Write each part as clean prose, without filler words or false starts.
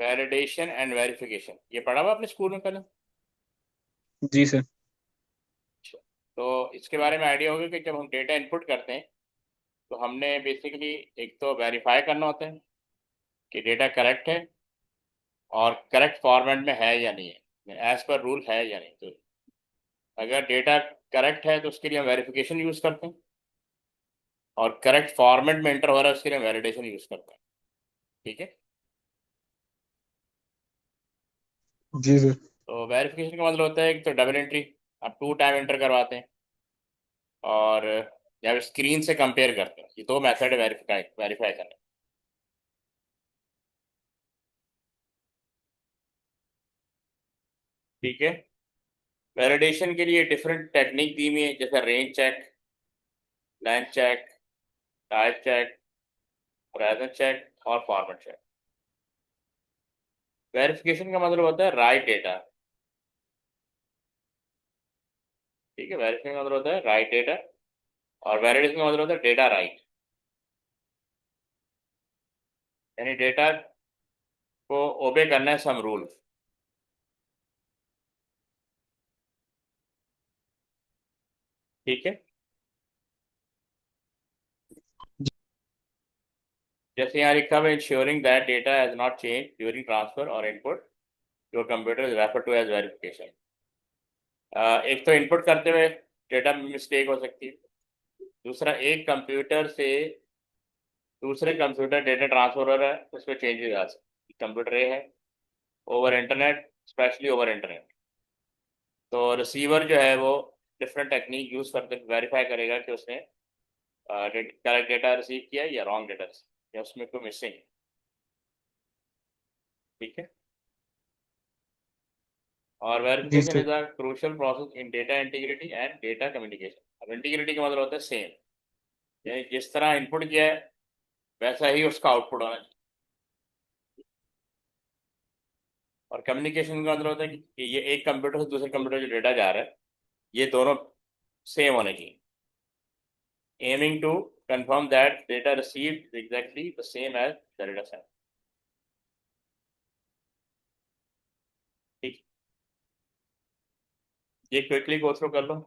Validation and verification, ये पढ़ा हुआ आपने स्कूल में पहले? जी सर। अच्छा। तो इसके बारे में आइडिया होगा कि जब हम डेटा इनपुट करते हैं तो हमने बेसिकली एक तो वेरीफाई करना होता है कि डेटा करेक्ट है और करेक्ट फॉर्मेट में है या नहीं है, एज पर रूल है या नहीं। तो अगर डेटा करेक्ट है तो उसके लिए हम वेरिफिकेशन यूज़ करते हैं, और करेक्ट फॉर्मेट में एंटर हो रहा है उसके लिए हम वैलिडेशन यूज़ करते हैं। ठीक है। जी सर। तो वेरिफिकेशन का मतलब होता है कि तो डबल एंट्री, आप टू टाइम एंटर करवाते हैं, और या स्क्रीन से कंपेयर करते हैं। ये दो मेथड है वेरीफाई वेरीफाई करने। ठीक है। वैलिडेशन के लिए डिफरेंट टेक्निक दी हुई है, जैसे range check, line check, type check, present check और फॉर्मेट चेक। वेरिफिकेशन का मतलब होता है राइट डेटा। ठीक है, वेरिफिकेशन का मतलब होता है राइट डेटा, और वैलिडेशन का मतलब होता है डेटा राइट, यानी डेटा को ओबे करना है सम रूल। ठीक है। जैसे यहाँ लिखा हुआ है, ensuring that data has not change during transfer और input your computer is refer to as verification. एक तो इनपुट करते हुए डेटा में मिस्टेक हो सकती है। दूसरा, एक कंप्यूटर से दूसरे कंप्यूटर डेटा ट्रांसफर हो रहा है, उसमें चेंजेस आ सकते। कंप्यूटर ए है, over internet, specially over internet, तो रिसीवर जो है वो डिफरेंट टेक्निक यूज करके वेरीफाई करेगा कि उसने करेक्ट डेटा रिसीव किया या रॉन्ग डेटा रिसीव, या उसमें कोई मिसिंग है। ठीक है। और जी verification sir. Is a crucial process in data integrity and data communication. अब इंटीग्रिटी का मतलब होता है सेम, यानी जिस तरह इनपुट किया है वैसा ही उसका आउटपुट होना चाहिए। और कम्युनिकेशन का मतलब होता है कि ये एक कंप्यूटर से दूसरे कंप्यूटर जो डेटा जा रहा है, ये दोनों सेम होने चाहिए, aiming to confirm that data received exactly the same as the data send. ठीक। ये क्विकली गो थ्रू कर लो।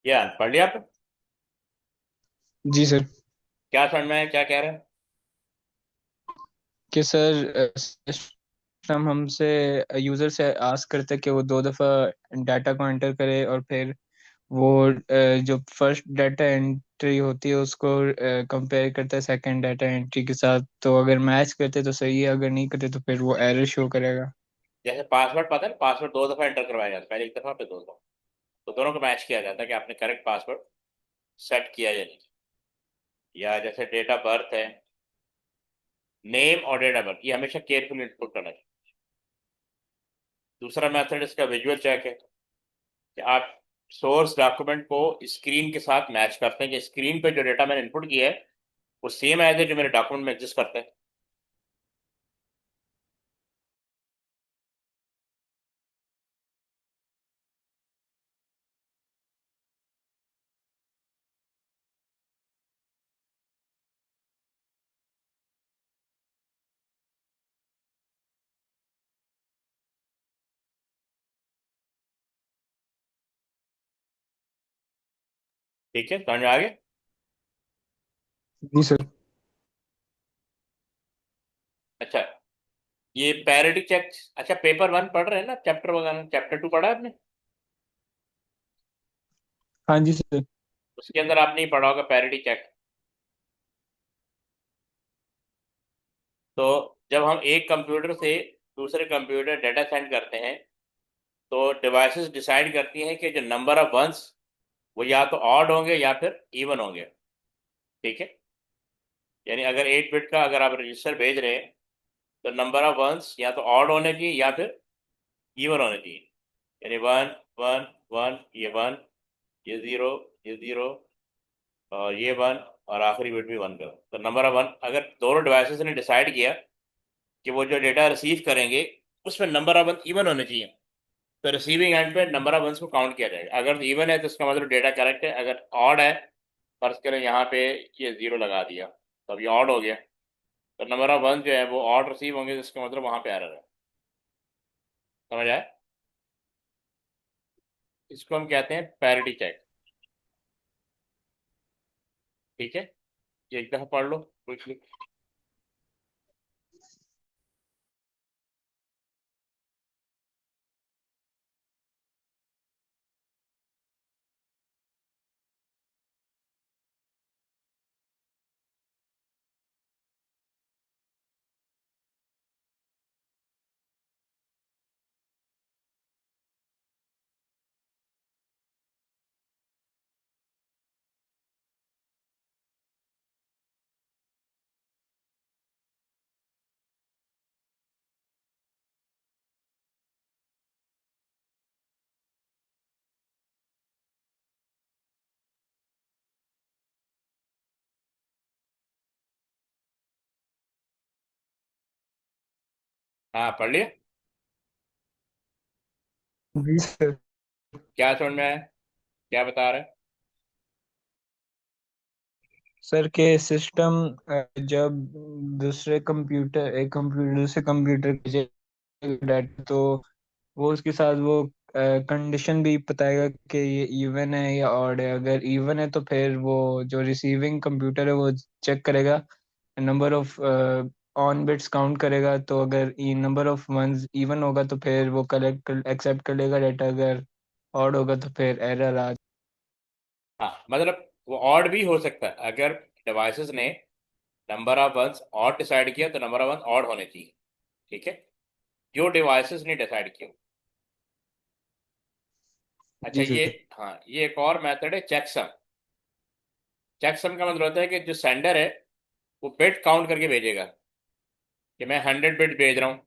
या पढ़ लिया आपने? जी सर। क्या समझ में आया, क्या कह रहे हैं? कि सर सिस्टम हमसे यूज़र से आस्क करता है कि वो दो दफ़ा डाटा को एंटर करे, और फिर वो जो फर्स्ट डाटा एंट्री होती है उसको कंपेयर करता है सेकंड डाटा एंट्री के साथ। तो अगर मैच करते तो सही है, अगर नहीं करते तो फिर वो एरर शो करेगा। जैसे पासवर्ड, पता है ना, पासवर्ड दो दफा एंटर करवाया जाता है, पहले एक दफा फिर दो दफा, तो दोनों को मैच किया जाता है कि आपने करेक्ट पासवर्ड सेट किया या नहीं। या जैसे डेट ऑफ बर्थ है, नेम और डेट ऑफ बर्थ, ये हमेशा केयरफुल इनपुट करना चाहिए। दूसरा मेथड इसका विजुअल चेक है, कि आप सोर्स डॉक्यूमेंट को स्क्रीन के साथ मैच करते हैं कि स्क्रीन पे जो डेटा मैंने इनपुट किया है वो सेम एज है जो मेरे डॉक्यूमेंट में एग्जिस्ट करते हैं। ठीक है, समझ में आ गया? जी सर। अच्छा, ये पैरिटी चेक। अच्छा, पेपर वन पढ़ रहे हैं ना, चैप्टर वगैरह, चैप्टर टू पढ़ा है आपने? हाँ जी सर। उसके अंदर आपने ही पढ़ा होगा पैरिटी चेक। तो जब हम एक कंप्यूटर से दूसरे कंप्यूटर डेटा सेंड करते हैं, तो डिवाइसेस डिसाइड करती हैं कि जो नंबर ऑफ वंस वो या तो ऑड होंगे या फिर इवन होंगे। ठीक है। यानी अगर 8 बिट का अगर आप रजिस्टर भेज रहे हैं तो नंबर ऑफ वंस या तो ऑड होने चाहिए या फिर इवन होने चाहिए। यानी 1 1 1, ये 1, ये 0, ये 0, और ये 1, और आखिरी बिट भी 1 करो। तो नंबर ऑफ 1, अगर दोनों डिवाइसेस ने डिसाइड किया कि वो जो डेटा रिसीव करेंगे उसमें नंबर ऑफ 1 इवन होने चाहिए, तो रिसीविंग एंड पे नंबर ऑफ वंस को काउंट किया जाएगा। अगर इवन है तो इसका मतलब डेटा करेक्ट है, अगर ऑड है, फर्ज करें यहाँ पे ये 0 लगा दिया तो अब ये ऑड हो गया, तो नंबर ऑफ वन जो है वो ऑड रिसीव होंगे, तो इसका मतलब वहाँ पे एरर है। समझ आए? इसको हम कहते हैं पैरिटी चेक। ठीक है, ये एक दफ़ा पढ़ लो क्विकली। हाँ, पढ़ लिया? जी सर। क्या समझ में आया? क्या बता रहे हैं? सर के सिस्टम जब दूसरे कंप्यूटर एक कंप्यूटर से कंप्यूटर डाटा, तो वो उसके साथ वो कंडीशन भी बताएगा कि ये इवन है या ऑड है। अगर इवन है तो फिर वो जो रिसीविंग कंप्यूटर है वो चेक करेगा, number of on bits count करेगा। तो अगर नंबर ऑफ वंस इवन होगा तो फिर वो कलेक्ट एक्सेप्ट कर लेगा डाटा, अगर ऑड होगा तो फिर एरर आ। हाँ, मतलब वो ऑड भी हो सकता है, अगर डिवाइसेस ने number of ones odd decide किया तो नंबर ऑफ वंस ऑड होने चाहिए। ठीक है, जो डिवाइसेस ने डिसाइड किया। अच्छा, जी ये, सर। हाँ, ये एक और मेथड है चेकसम। चेकसम का मतलब होता है कि जो सेंडर है वो बिट काउंट करके भेजेगा कि मैं 100 बिट भेज रहा हूँ,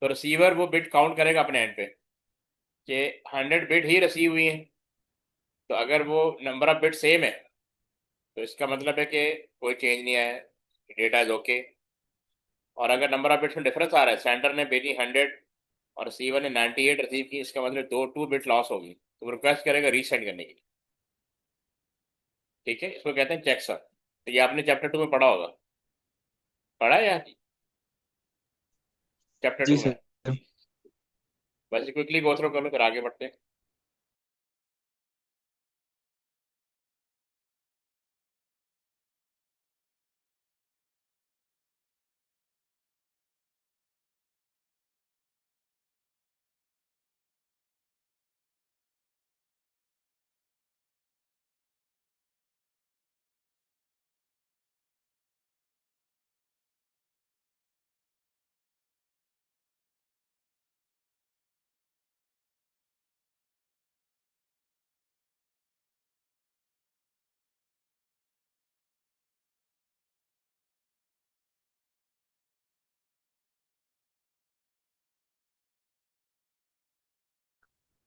तो रिसीवर वो बिट काउंट करेगा अपने एंड पे कि 100 बिट ही रिसीव हुई है। तो अगर वो नंबर ऑफ बिट सेम है तो इसका मतलब है कि कोई चेंज नहीं आया है, डेटा इज ओके। और अगर नंबर ऑफ बिट्स में डिफरेंस आ रहा है, सेंडर ने भेजी 100 और रिसीवर ने 98 रिसीव की, इसका मतलब 2 बिट लॉस होगी, तो वो रिक्वेस्ट करेगा रीसेंड करने के लिए। ठीक है, इसको कहते हैं चेकसम। तो ये आपने चैप्टर 2 में पढ़ा होगा। पढ़ा है या चैप्टर जी 2 में? सर। बस क्विकली गो थ्रू कर लो, फिर आगे बढ़ते हैं।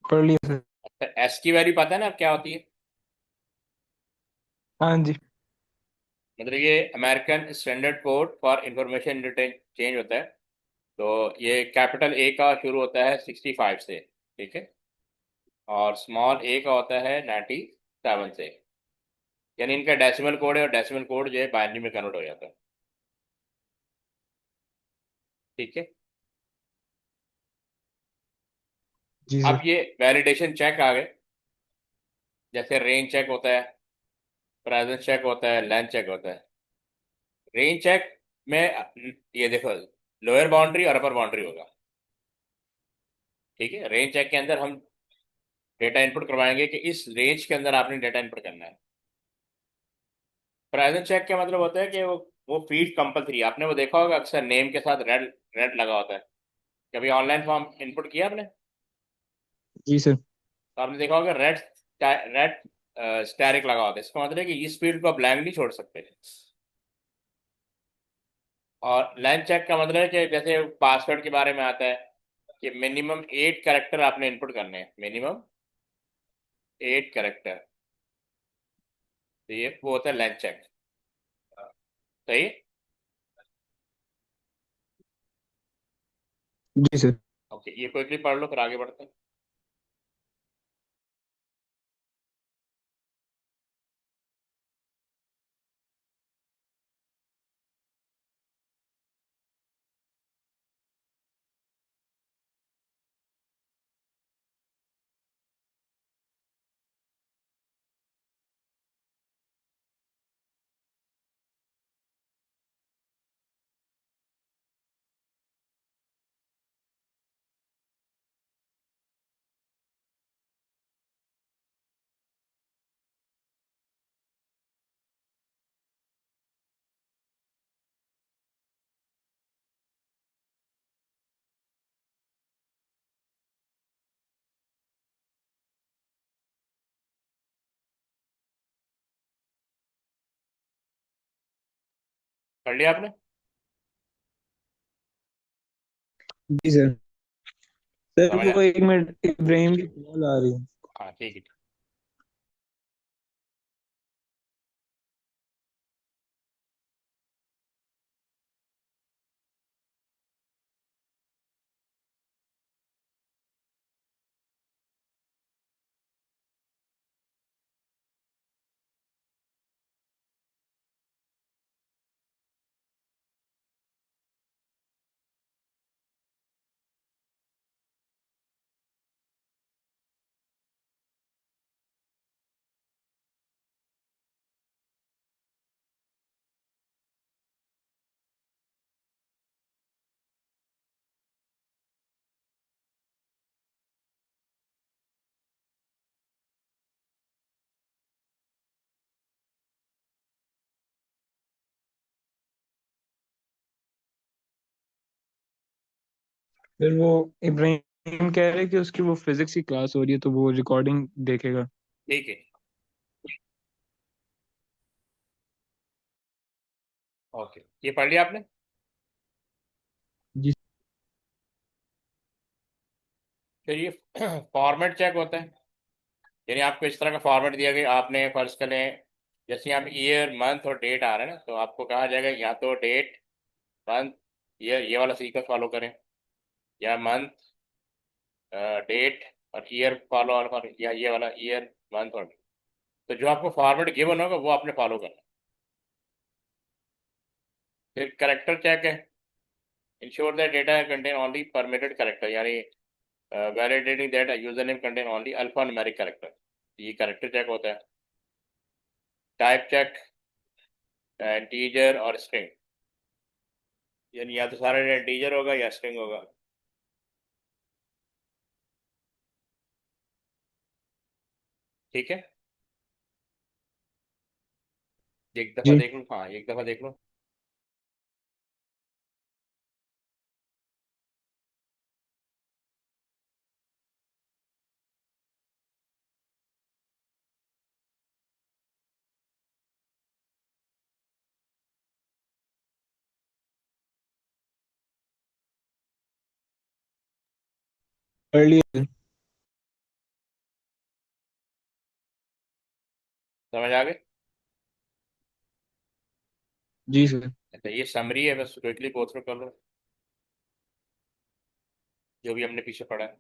पढ़ लिया सर। एस की वैल्यू पता है ना अब क्या होती है? हाँ जी। मतलब ये American standard code for information interchange होता है। तो ये कैपिटल ए का शुरू होता है 65 से। ठीक है, और स्मॉल ए का होता है 97 से। यानी इनका डेसिमल कोड है, और डेसिमल कोड जो है बाइनरी में कन्वर्ट हो जाता है। ठीक है, जी अब सर। ये वैलिडेशन चेक आ गए। जैसे रेंज चेक होता है, प्रेजेंस चेक होता है, लेंथ चेक होता है। रेंज चेक में ये देखो, लोअर बाउंड्री और अपर बाउंड्री होगा। ठीक है, रेंज चेक के अंदर हम डेटा इनपुट करवाएंगे कि इस रेंज के अंदर आपने डेटा इनपुट करना है। प्रेजेंट चेक का मतलब होता है कि वो फील्ड कंपलसरी, आपने वो देखा होगा अक्सर नेम के साथ रेड रेड लगा होता है। कभी ऑनलाइन फॉर्म इनपुट किया आपने जी सर। तो आपने देखा होगा रेड रेड स्टैरिक लगा होता है। इसका मतलब है कि इस फील्ड को आप ब्लैंक नहीं छोड़ सकते। और लाइन चेक का मतलब है कि जैसे पासवर्ड के बारे में आता है कि मिनिमम 8 कैरेक्टर आपने इनपुट करने हैं, मिनिमम 8 कैरेक्टर। तो ये वो होता है लाइन चेक। सही। जी सर। ओके, ये क्विकली पढ़ लो फिर आगे बढ़ते हैं। पढ़ लिया आपने? जी सर। सर समझ वो 1 मिनट, इब्राहिम की कॉल आ रही है। हाँ ठीक है। फिर वो इब्राहिम कह रहे कि उसकी वो फिजिक्स की क्लास हो रही है तो वो रिकॉर्डिंग देखेगा। ठीक है। ओके, ये पढ़ लिया आपने? जी। फिर ये फॉर्मेट चेक होता है। यानी आपको इस तरह का फॉर्मेट दिया गया, आपने फर्ज करें जैसे यहाँ पे ईयर मंथ और डेट आ रहा है ना, तो आपको कहा जाएगा या तो डेट, मंथ, ईयर, ये वाला सीक्वेंस फॉलो करें, या मंथ, डेट और ईयर फॉलो और या ये वाला ईयर, मंथ और। तो जो आपको फॉर्मेट गिवन होगा वो आपने फॉलो करना। फिर करेक्टर चेक है। Ensure that data contain only permitted character, यानी validating that user name contain only alpha numeric character. ये करेक्टर चेक होता है। टाइप चेक, इंटीजर और स्ट्रिंग, यानी या तो सारा डेटा इंटीजर होगा या स्ट्रिंग होगा। ठीक है, एक दफ़ा जी। देख लो, हाँ एक दफ़ा देख लो। पढ़ लिया। समझ आ गए? जी सर। अच्छा, ये समरी है, बस क्विकली गो थ्रू कर लो जो भी हमने पीछे पढ़ा है।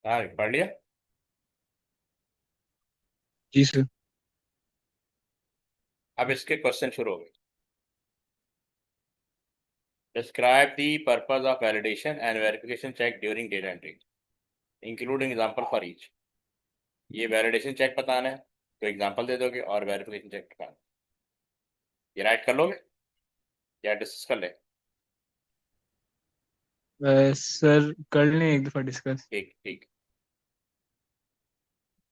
हाँ पढ़ लिया। जी सर। अब इसके क्वेश्चन शुरू हो गए। Describe the purpose of validation and verification check during data entry, including example for each. ये वैलिडेशन चेक बताना है तो एग्जांपल दे दोगे, और वेरिफिकेशन चेक बताना। ये राइट कर लोगे या डिस्कस कर ले? सर कर लें एक दफ़ा डिस्कस। ठीक ठीक।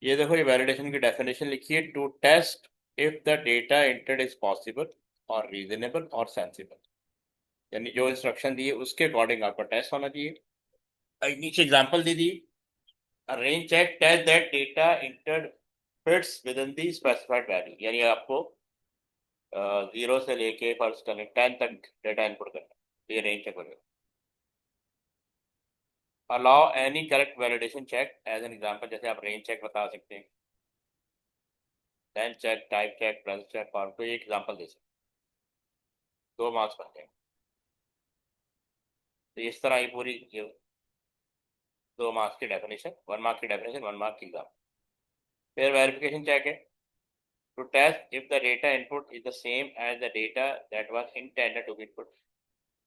ये देखो, ये वैलिडेशन की डेफिनेशन लिखी है, to test if the data entered is possible और रीजनेबल और सेंसिबल। यानी जो इंस्ट्रक्शन दी है उसके अकॉर्डिंग आपका टेस्ट होना चाहिए। अब नीचे एग्जांपल दे दी, range check test that data entered fits within the specified value. यानी आपको 0 से लेके फर्स्ट करें 10 तक डेटा इनपुट करना है। ये रेंज चेक वगैरह। Allow any correct validation check as an example, जैसे आप रेंज चेक बता सकते हैं, length check, type check, presence check, और कोई एक एग्जांपल दे सकते हैं। 2 मार्क्स बनते हैं। तो इस तरह ये पूरी ये 2 मार्क्स की डेफिनेशन, 1 मार्क की डेफिनेशन, 1 मार्क की एग्जाम। फिर वेरिफिकेशन चेक है, to test if the data input is the same as the data that was intended to be input.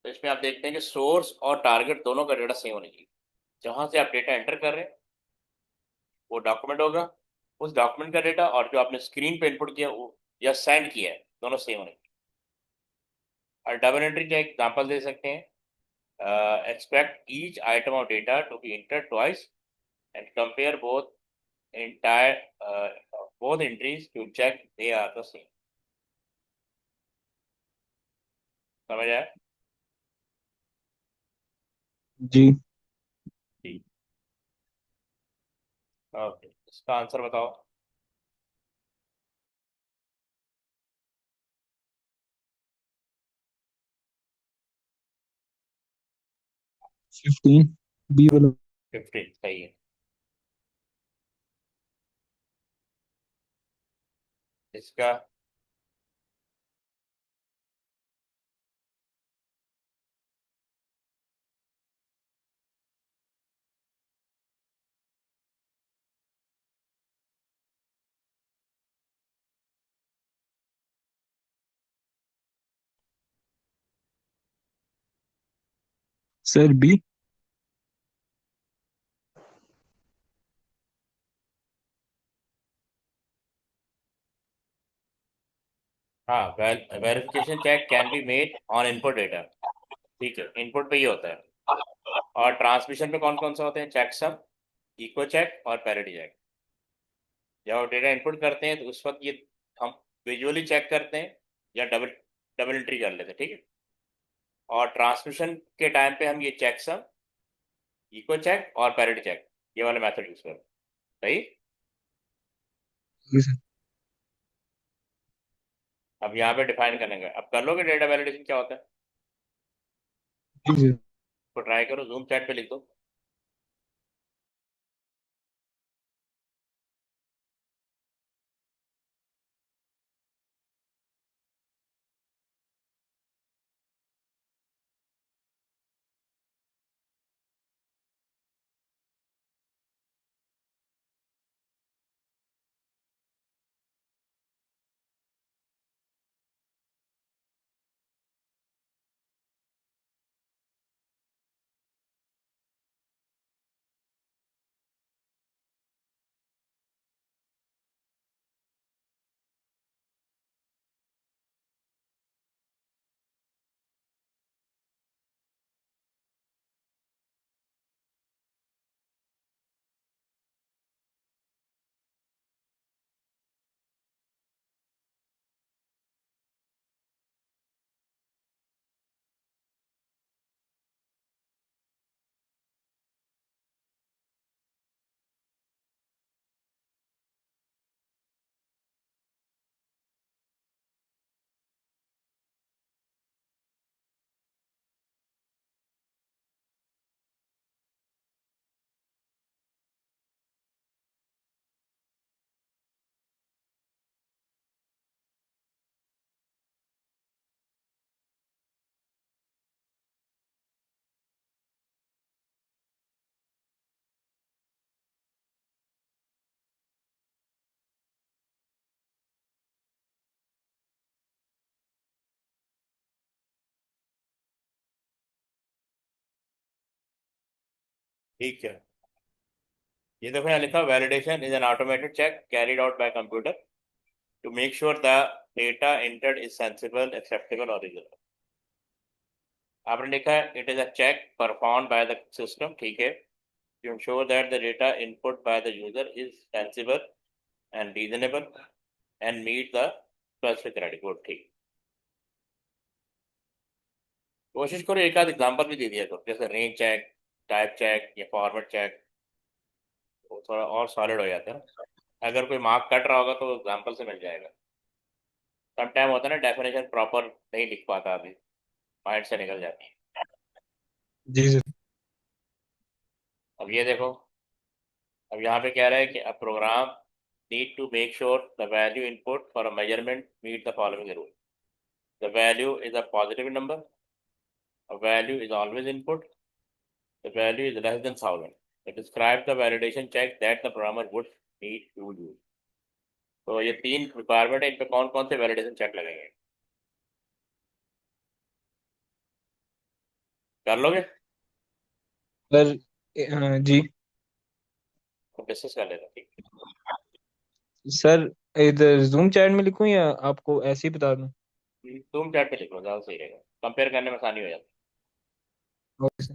तो इसमें आप देखते हैं कि सोर्स और टारगेट दोनों का डेटा सेम होना चाहिए। जहां से आप डेटा एंटर कर रहे हैं वो डॉक्यूमेंट होगा, उस डॉक्यूमेंट का डेटा और जो आपने स्क्रीन पे इनपुट किया वो या सेंड किया है, दोनों सेम होने चाहिए। और डबल एंट्री का एग्जांपल दे सकते हैं, expect each item of data to be entered twice and compare entire uh, both entries to check they are the same। समझ आया? जी। जी। ओके, इसका आंसर बताओ। 15 बी वाला। 15 सही है। इसका सर बी। हाँ, verification check can be made on input data. ठीक है, इनपुट पे ही होता है। और ट्रांसमिशन पे कौन कौन सा होते हैं? चेक सम, इको चेक और पैरिटी चेक। जब आप डेटा इनपुट करते हैं तो उस वक्त ये हम विजुअली चेक करते हैं या डबल डबल एंट्री कर लेते हैं, ठीक है। और ट्रांसमिशन के टाइम पे हम ये चेक सम, इको चेक और पैरिटी चेक, ये वाला मेथड यूज करते हैं। सही। जी सर। अब यहाँ पे डिफाइन करने का, अब कर लोगे डेटा वैलिडेशन क्या होता है? जी सर। तो ट्राई करो, जूम चैट पे लिख दो। ठीक है, ये देखो यहाँ लिखा validation is an automated check carried out by computer to make sure the data entered is sensible acceptable और रीजनेबल। आपने लिखा है it is a check perform by the system, ठीक है, to ensure that the data input by the user is sensible and reasonable and meet the specific criteria। Good, ठीक। कोशिश करो एक आध एग्जांपल भी दे दिया करो, जैसे रेंज चेक, टाइप चेक या फॉर्मेट चेक, वो थोड़ा और सॉलिड हो जाता है ना। अगर कोई मार्क कट रहा होगा तो एग्जांपल से मिल जाएगा। सम टाइम होता है ना डेफिनेशन प्रॉपर नहीं लिख पाता, अभी माइंड से निकल जाती है। जी सर। अब ये देखो, अब यहाँ पे कह रहा है कि a program need to make sure the value input for a measurement meet the following rule. The value is a positive number, a value is always input, the value is less than 1000, it describes the validation check that the programmer would need to use। तो ये तीन requirement है, इन पे कौन कौन से validation check लगेंगे, कर लोगे सर जी। तो डिस्कस कर लेते हैं, ठीक। सर इधर जूम चैट में लिखूं या आपको ऐसे ही बता दूं? तुम चैट पे लिख लो, ज़्यादा सही रहेगा, कंपेयर करने में आसानी हो जाती ओके सर।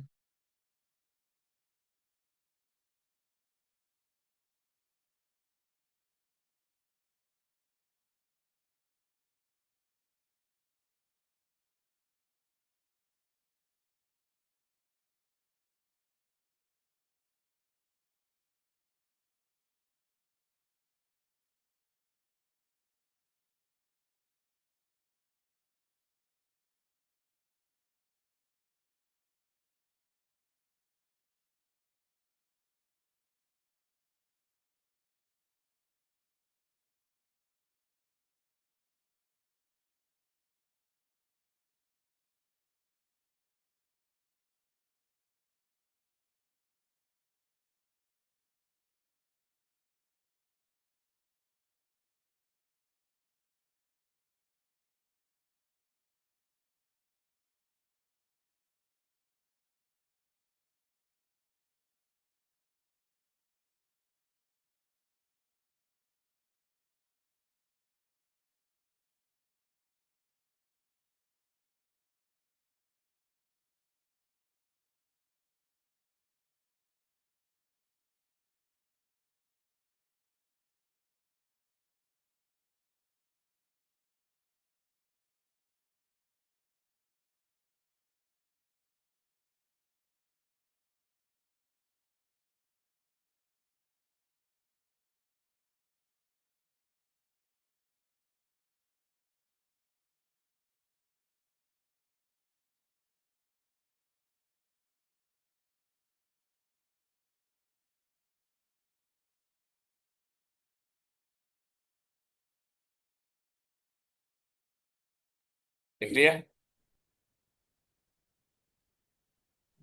है, लिख लिया।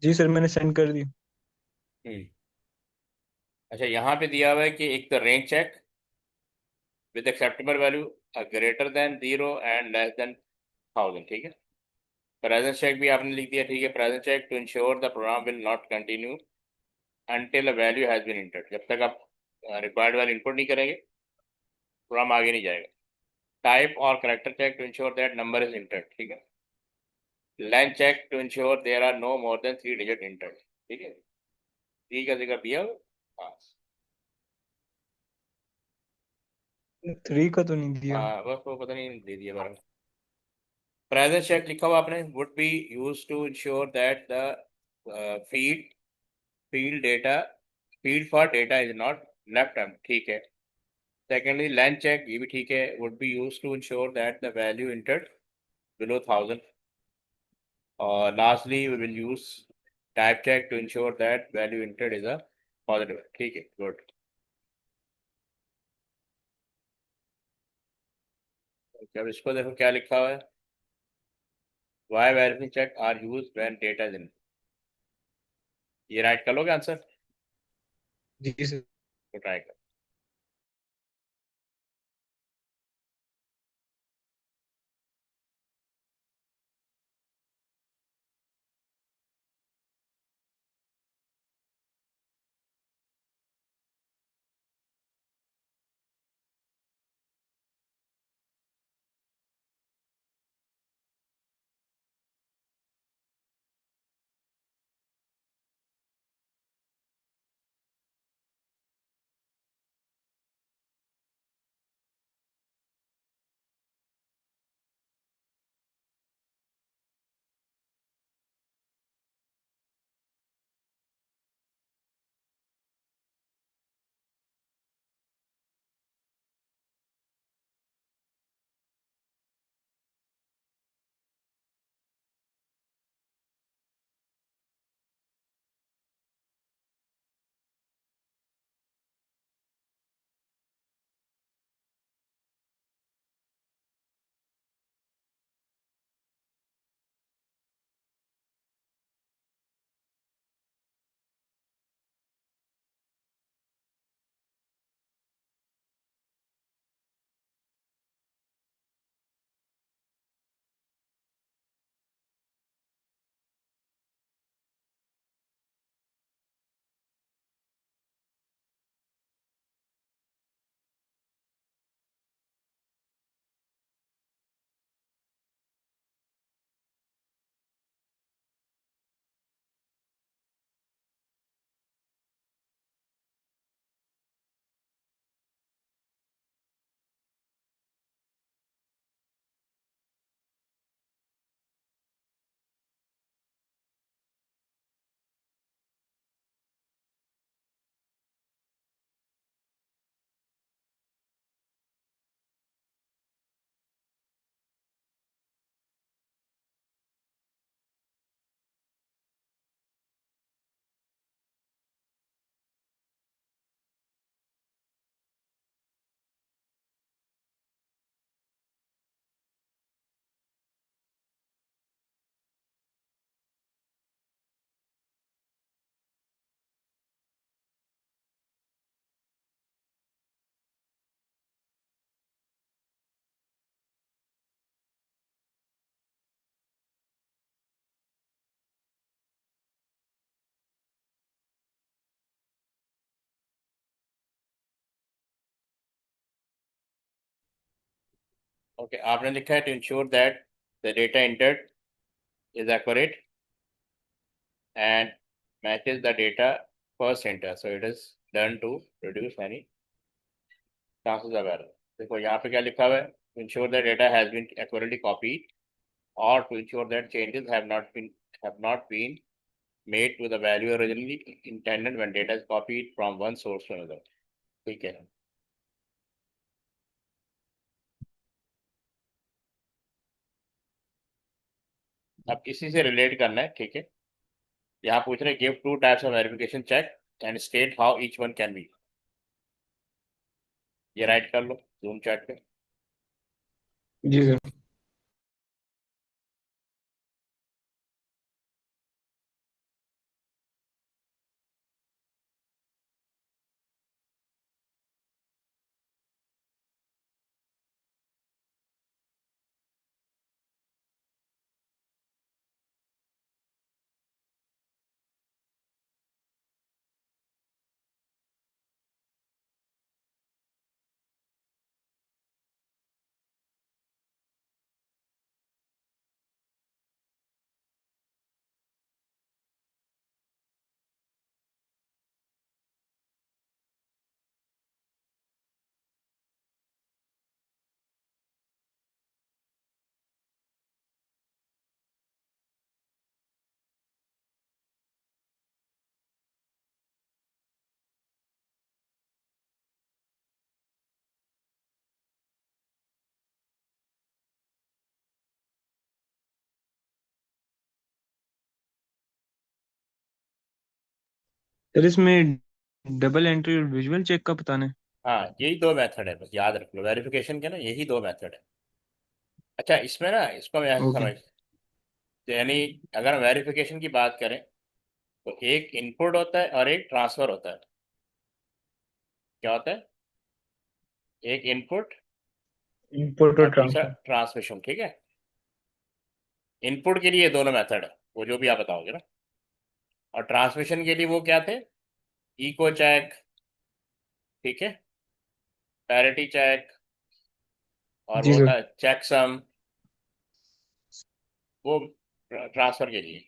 जी सर मैंने सेंड कर दी। हम्म। अच्छा, यहाँ पे दिया हुआ है कि एक तो range check with acceptable value greater than 0 and less than 1000, ठीक है। प्रेजेंट चेक भी आपने लिख दिया, ठीक है, present check to ensure the program will not continue until a value has been entered। जब तक आप रिक्वायर्ड वैल्यू इनपुट नहीं करेंगे प्रोग्राम आगे नहीं जाएगा। टाइप और character check to ensure that number is entered, ठीक है। Length check to ensure there are no more than 3 digit entered, ठीक है। थ्री का जिक्र दिया हो? हाँ। 3 का तो नहीं दिया। हाँ, बस वो पता नहीं दे दिया बार। प्रेजेंट चेक लिखा हुआ आपने, would be use to ensure that the feed field data field for data is not left एम, ठीक है। सेकेंडली लैंड चेक, ये भी ठीक है, would be use to ensure that the value entered below 1000। और lastly we will use type check to ensure that value entered is a positive, ठीक है, गुड। अब इसको देखो क्या लिखा हुआ है, why verifying check are used when data is in। ये राइट कर लोगे आंसर, जी सर। तो ट्राई कर। ओके, आपने लिखा है to ensure that the data entered is accurate and matches the data first enter, so it is done to reduce any chances of error. देखो यहाँ पे क्या लिखा हुआ है, to ensure that data has been accurately copied or to ensure that changes have not been made to the value originally intended when data is copied from one source to another. ठीक है, अब इसी से relate करना है, ठीक है। यहाँ पूछ रहे give two types of verification check and state how each one can be. ये राइट कर लो जूम चैट पे। जी सर। सर इसमें डबल एंट्री और विजुअल चेक का बताना है। हाँ, यही दो मेथड है, बस याद रख लो वेरिफिकेशन के ना, यही दो मेथड है। अच्छा, इसमें ना इसको हम ऐसे ओके। समझ, यानी अगर हम वेरिफिकेशन की बात करें तो एक इनपुट होता है और एक ट्रांसफर होता है। क्या होता है? एक इनपुट इनपुट और और दूसरा ट्रांसफर। ट्रांसमिशन, ठीक है। इनपुट के लिए ये दोनों मेथड है, वो जो भी आप बताओगे ना। और ट्रांसमिशन के लिए वो क्या थे? इको चेक, ठीक है, पैरिटी चेक, और जी वो सर। था चेक सम, वो ट्रांसफर के लिए।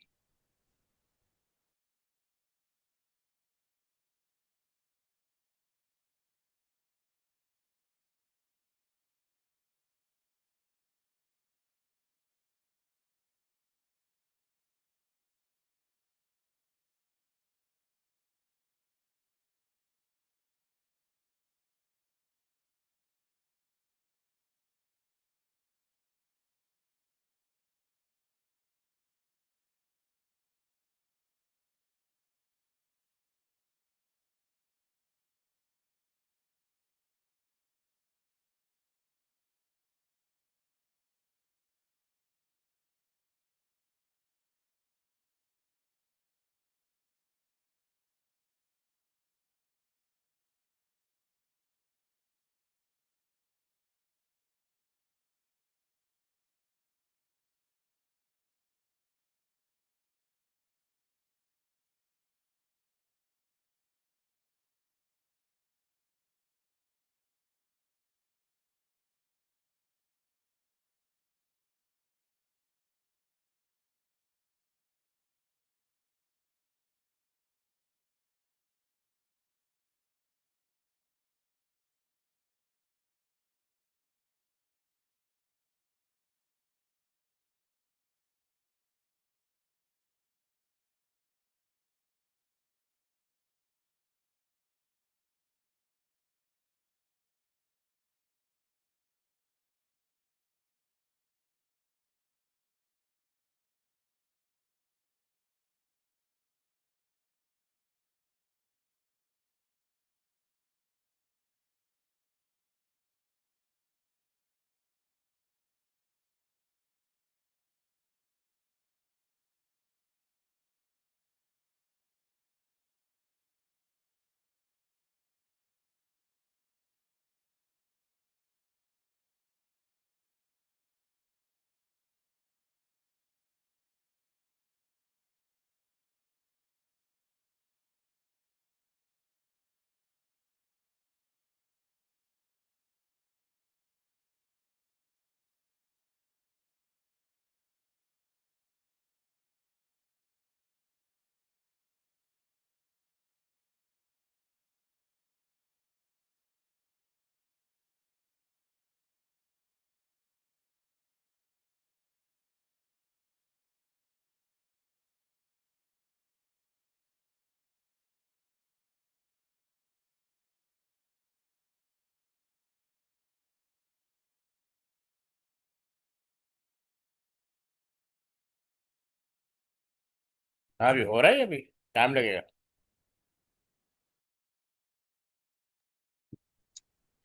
हाँ अभी हो रहा है, अभी टाइम लगेगा।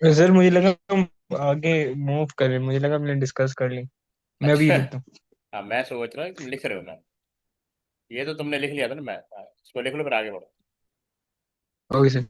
सर मुझे लगा हम आगे मूव करें, मुझे लगा हमने डिस्कस कर ली। मैं अभी अच्छा। लिखता हूँ। हाँ मैं सोच रहा हूँ तुम लिख रहे हो ना, ये तो तुमने लिख लिया था ना, मैं हाँ, इसको लिख लो फिर आगे बढ़ो। Okay sir.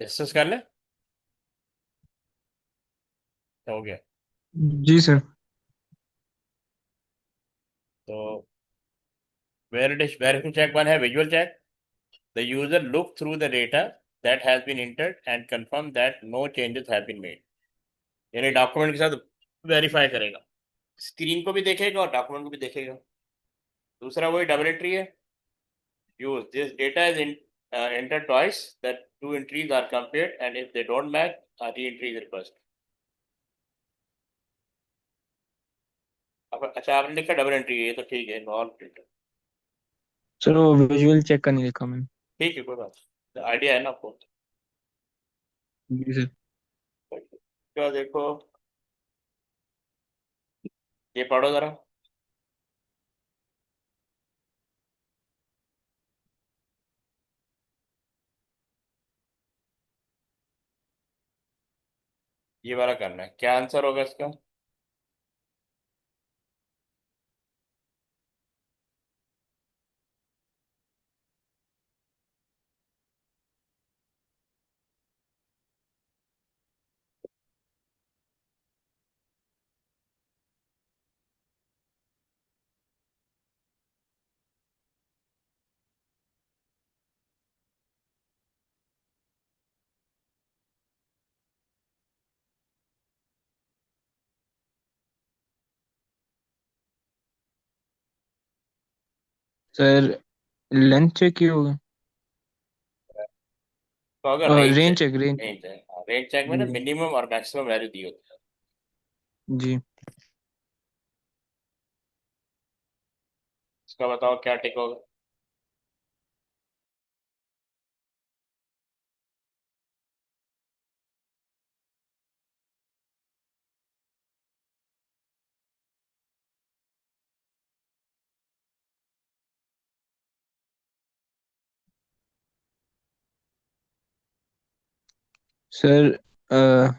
डिस्कस कर ले, हो गया। जी सर। तो verification check one है visual check. The user look through the data that has been entered and confirm that no changes have been made. यानी डॉक्यूमेंट के साथ वेरीफाई करेगा, स्क्रीन को भी देखेगा और डॉक्यूमेंट को भी देखेगा। दूसरा वही डबल एंट्री है, use this data is entered twice, that two entries are compared and if they don't match, a re-entry is request. अब अच्छा आपने लिखा डबल एंट्री, ये तो ठीक है, नॉर्मल प्रिंटर। सर वो विजुअल चेक का नहीं लिखा मैंने। ठीक है कोई बात, आइडिया है ना आपको। जी सर। क्या देखो, ये पढ़ो जरा। ये वाला करना है, क्या आंसर होगा इसका? सर लेंथ चेक ही होगा। तो अगर range range check, check, range. Range है, रेंज चेक में ना जी मिनिमम और मैक्सिमम वैल्यू दी होती है। जी। इसका बताओ क्या टिक होगा? सर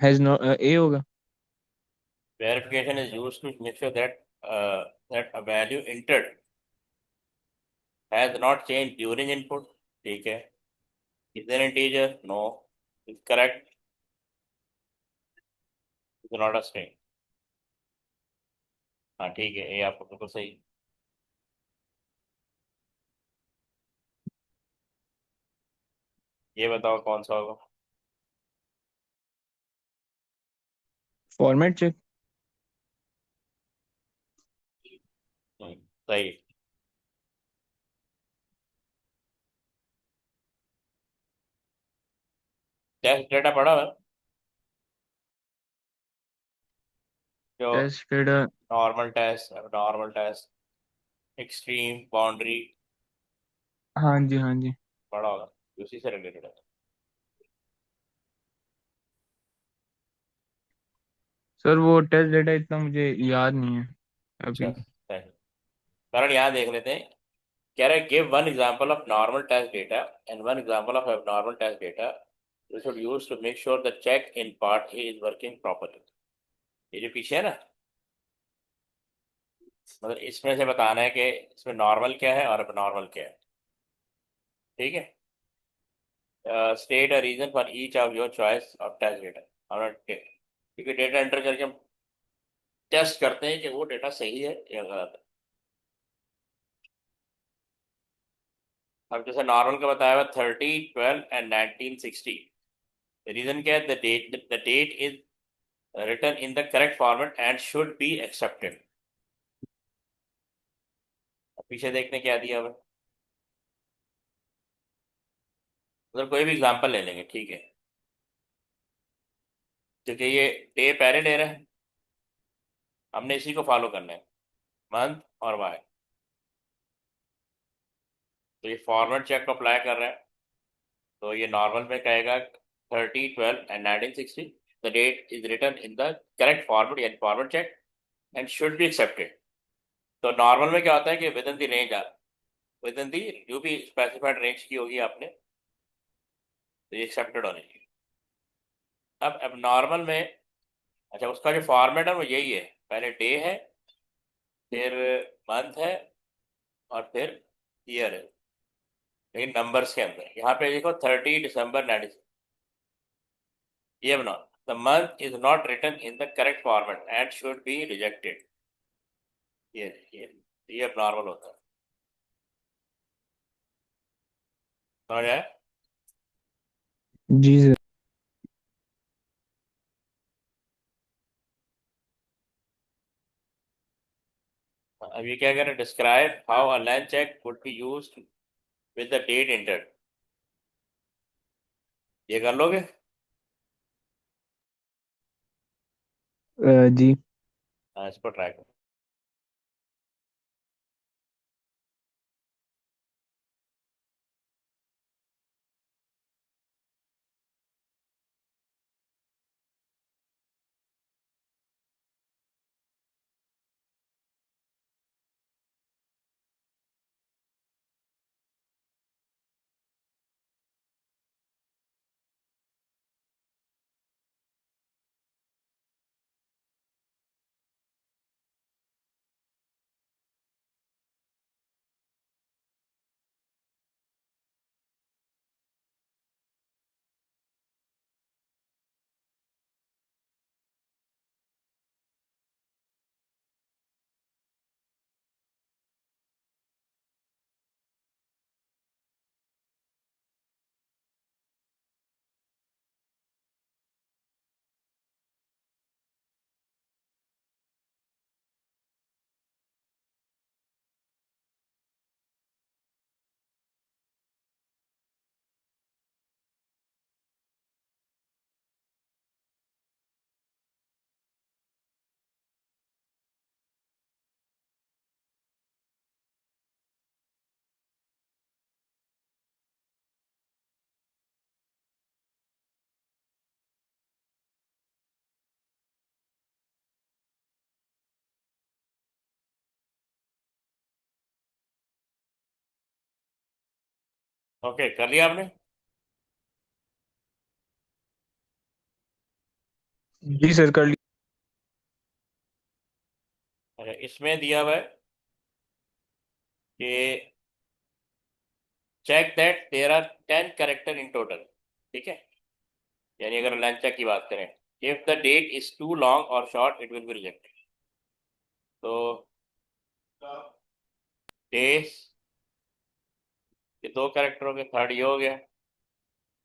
हैज नो ए होगा। Verification is used to make sure that that a value entered has not changed during input. ठीक है, is there an integer? No. Is correct, is not a string. हाँ ठीक है, ये आपको बिल्कुल सही। ये बताओ कौन सा होगा? Format check. सही। टेस्ट डेटा पढ़ा है जो test data. Normal test extreme boundary हाँ जी, हाँ जी। पढ़ा होगा, उसी से रिलेटेड है। सर वो टेस्ट डेटा इतना मुझे याद नहीं है अच्छा, अभी। कारण यहाँ देख लेते हैं। कह रहे give one example of normal test data and one example of abnormal test data you should use to make sure the check in part A is working properly. ये जो पीछे है ना, मतलब इसमें से बताना है कि इसमें नॉर्मल क्या है और एबनॉर्मल क्या है। ठीक है, state a reason for each of your choice of test data. क्योंकि डेटा एंटर करके हम टेस्ट करते हैं कि वो डेटा सही है या गलत है। अब जैसे नॉर्मल का बताया हुआ 30, 12 एंड 1960। रीजन क्या है? The date is written in the correct format and should be accepted। पीछे देखने क्या दिया हुआ है। मतलब कोई भी एग्जांपल ले लेंगे, ठीक है, क्योंकि ये डे पहले ले रहा है, हमने इसी को फॉलो करना है, मंथ और वाई। तो ये फॉर्मेट चेक को अप्लाई कर रहा है, तो ये नॉर्मल में कहेगा 30, 12 and 1960। The date is written in the correct format यानी format check and should be accepted. तो नॉर्मल में क्या होता है कि within the range ah, within the जो भी स्पेसिफाइड रेंज की होगी आपने, तो ये एक्सेप्टेड होनी चाहिए। अब नॉर्मल में, अच्छा, उसका जो फॉर्मेट है वो यही है, पहले डे है, फिर मंथ है, और फिर ईयर है, लेकिन नंबर्स के अंदर। यहाँ पे देखो 30 दिसंबर 96। ये बना, the month is not written in the correct format and should be rejected. ये अब नॉर्मल होता है। समझ आया? जी सर। अब ये क्या कह रहे हैं? Describe how a line check would be used with the date entered. ये कर लोगे? जी। हाँ, इसको ट्राई करो। ओके, कर लिया आपने? जी सर, कर ली। अच्छा, इसमें दिया हुआ है कि check that there are 10 character in total. ठीक है, यानी अगर लंच चेक की बात करें, if the date is too long और short it will be rejected. तो डेज के 2 कैरेक्टर हो गए, थर्ड ये हो गया,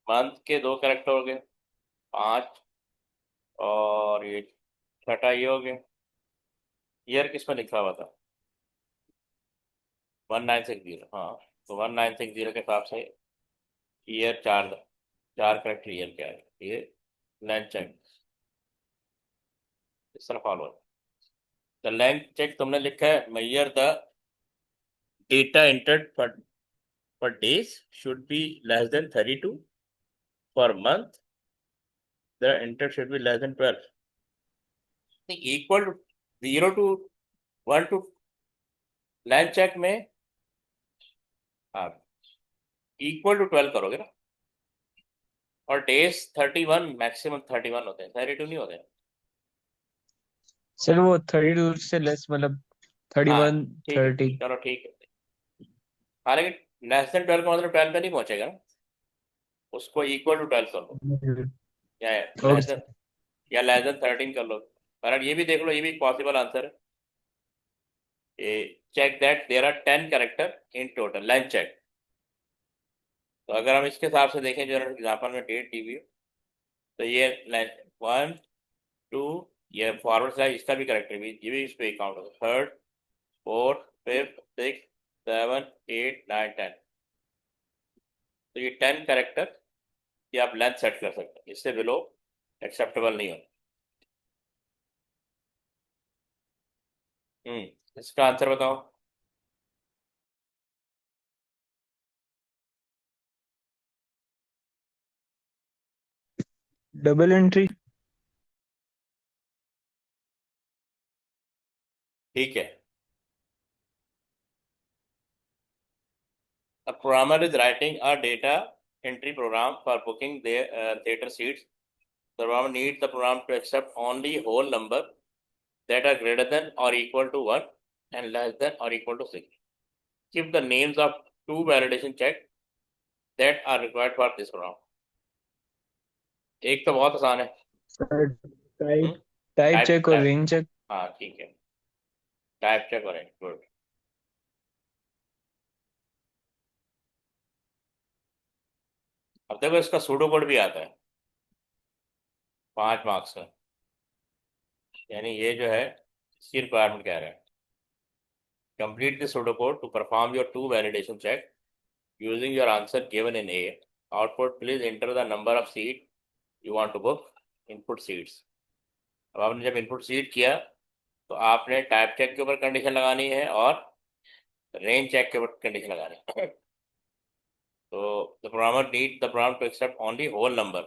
मंथ के 2 कैरेक्टर हो गए, 5, और ये छठा ये हो गया। ईयर किस में लिखा हुआ था? 1960। हाँ, तो 1960 के हिसाब से ईयर 4 था। 4 करेक्टर ईयर क्या है ये लेंथ चेक इस तरह फॉलो द लेंथ चेक तुमने लिखा है measure the data entered for days should be less than 32 per month the enter should be less than 12 equal to 0 to 1 to line check में आप इक्वल टू 12 करोगे ना और डेज 31 मैक्सिमम 31 होते हैं 32 नहीं होते हैं। सर वो 32 से लेस मतलब हाँ 31 ठीक है 30। चलो ठीक है हालांकि लेस देन 12 का मतलब 12 पे नहीं पहुंचेगा ना उसको इक्वल टू 12 कर लो या ओके लेस देन या लेस देन 13 कर लो कारण ये भी देख लो ये भी पॉसिबल आंसर है check that there are 10 character in total line check तो अगर हम इसके हिसाब से देखें जो एग्जाम्पल में डेट दी हुई है तो ये लाइन 1 2 ये फॉरवर्ड स्लैश इसका भी करेक्टर भी ये भी इस पे काउंट होगा थर्ड फोर्थ फिफ्थ सिक्स 7 8 9 10 तो ये 10 कैरेक्टर की आप लेंथ सेट कर सकते हैं इससे बिलो एक्सेप्टेबल नहीं होगा इसका आंसर बताओ डबल एंट्री। ठीक है A programmer is writing a data entry program for booking their theater seats. The programmer needs the program to accept only whole number that are greater than or equal to 1 and less than or equal to 6. Give the names of two validation checks that are required for this program. एक तो बहुत आसान है type type type check और type range check. हाँ ठीक है type check करें गुड अब देखो इसका सूडो कोड भी आता है 5 मार्क्स का यानी ये जो है इसकी रिक्वायरमेंट कह रहे हैं complete the pseudocode to perform your two validation check using your answer given in A. Output, please enter the number of seat you want to book. Input seats. अब आपने जब इनपुट सीट किया तो आपने type check के ऊपर condition लगानी है और रेंज चेक के ऊपर कंडीशन लगानी है तो the programmer need the program to accept only whole number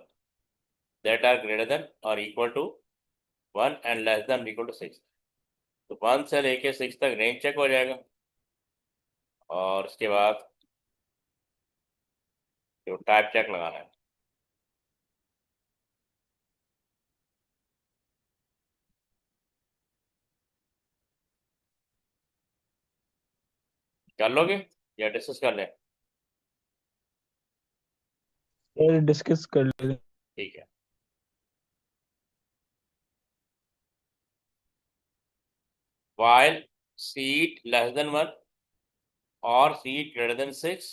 that are greater than और equal to 1 and less than equal to 6 तो 1 से लेके 6 तक रेंज चेक हो जाएगा और उसके बाद जो टाइप चेक लगाना है कर लोगे या डिस्कस कर लें सर डिस्कस कर लेते हैं। ठीक है while seat less than 1 or seat greater than 6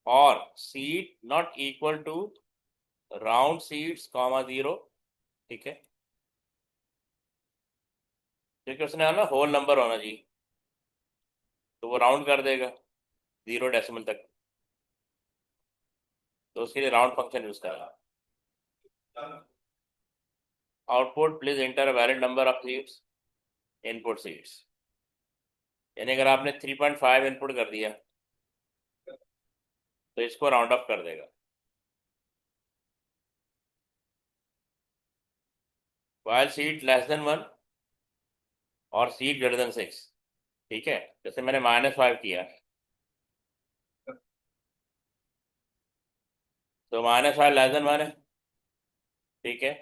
or seat not equal to round seats comma 0 ठीक है क्योंकि उसने ना होल नंबर होना चाहिए तो वो राउंड कर देगा 0 डेसिमल तक तो उसके लिए राउंड फंक्शन यूज करेगा output please enter valid number of seats input seats यानी अगर आपने 3.5 इनपुट कर दिया तो इसको राउंड अप कर देगा while seat less than 1 और सीट ग्रेटर देन 6 ठीक है जैसे मैंने -5 किया तो -5 लेस देन 1 है ठीक है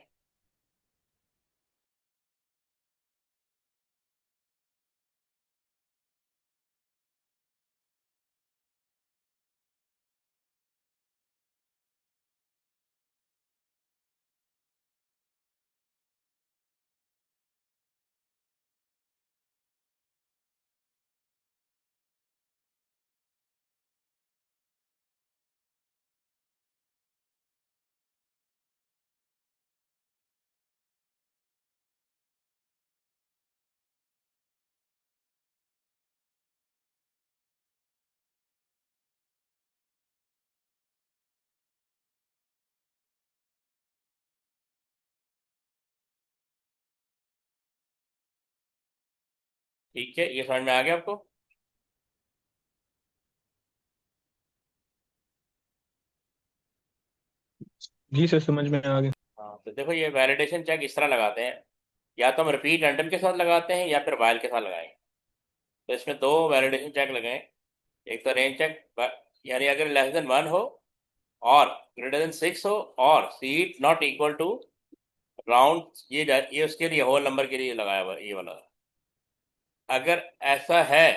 ठीक है, ये समझ में आ गया आपको? जी सर, समझ में आ गया। हाँ, तो देखो ये वैलिडेशन चेक इस तरह लगाते हैं, या तो हम रिपीट रैंडम के साथ लगाते हैं या फिर वाइल के साथ लगाएंगे। तो इसमें दो वैलिडेशन चेक लगाएं। एक तो रेंज चेक, यानी अगर लेस देन 1 हो और ग्रेटर देन 6 हो और सीट नॉट इक्वल टू राउंड, ये उसके लिए होल नंबर के लिए लगाया हुआ है ये वाला। अगर ऐसा है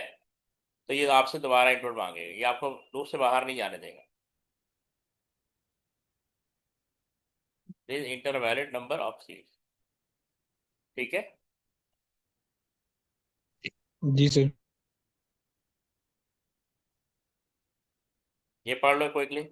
तो ये आपसे दोबारा इनपुट मांगेगा, ये आपको लूप से बाहर नहीं जाने देगा। This inter valid number of seat. ठीक है, जी सर। ये पढ़ लो क्विकली।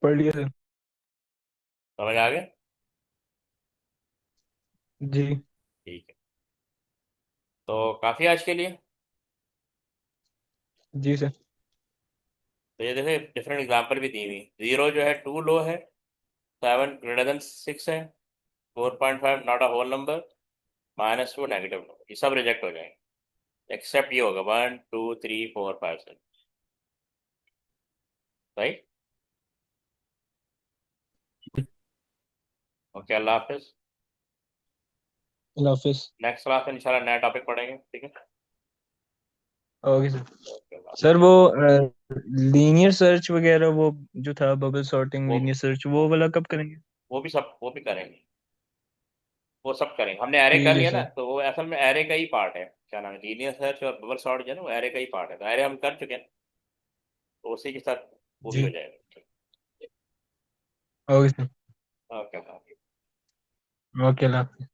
पढ़ लिया सर। समझ आ गया? जी। ठीक है, तो काफ़ी आज के लिए। जी सर। तो ये देखो डिफरेंट एग्जाम्पल भी दी हुई। जीरो जो है टू लो है, 7 ग्रेटर देन 6 है, 4.5 not a whole number, -2 negative number, ये सब रिजेक्ट हो जाएंगे एक्सेप्ट ये होगा 1 2 3 4 5 6। राइट। ओके, अल्लाह हाफिज। अल्लाह हाफिज। नेक्स्ट क्लास में इंशाल्लाह नया टॉपिक पढ़ेंगे, ठीक है? Okay sir. ओके। सर वो लीनियर सर्च वगैरह, वो जो था बबल सॉर्टिंग, वो लीनियर सर्च, वो वो वाला कब करेंगे? वो भी करेंगे। वो सब करेंगे, हमने एरे कर ठीक है लिया ना, सर। तो वो असल में एरे का ही पार्ट है। क्या नाम है, लीनियर सर्च और बबल सॉर्ट जो है ना, वो एरे का ही पार्ट है। तो एरे हम कर चुके हैं, तो उसी के साथ वो भी हो जी। जाएगा। Okay sir. ओके। ओके, अल्लाह हाफिज।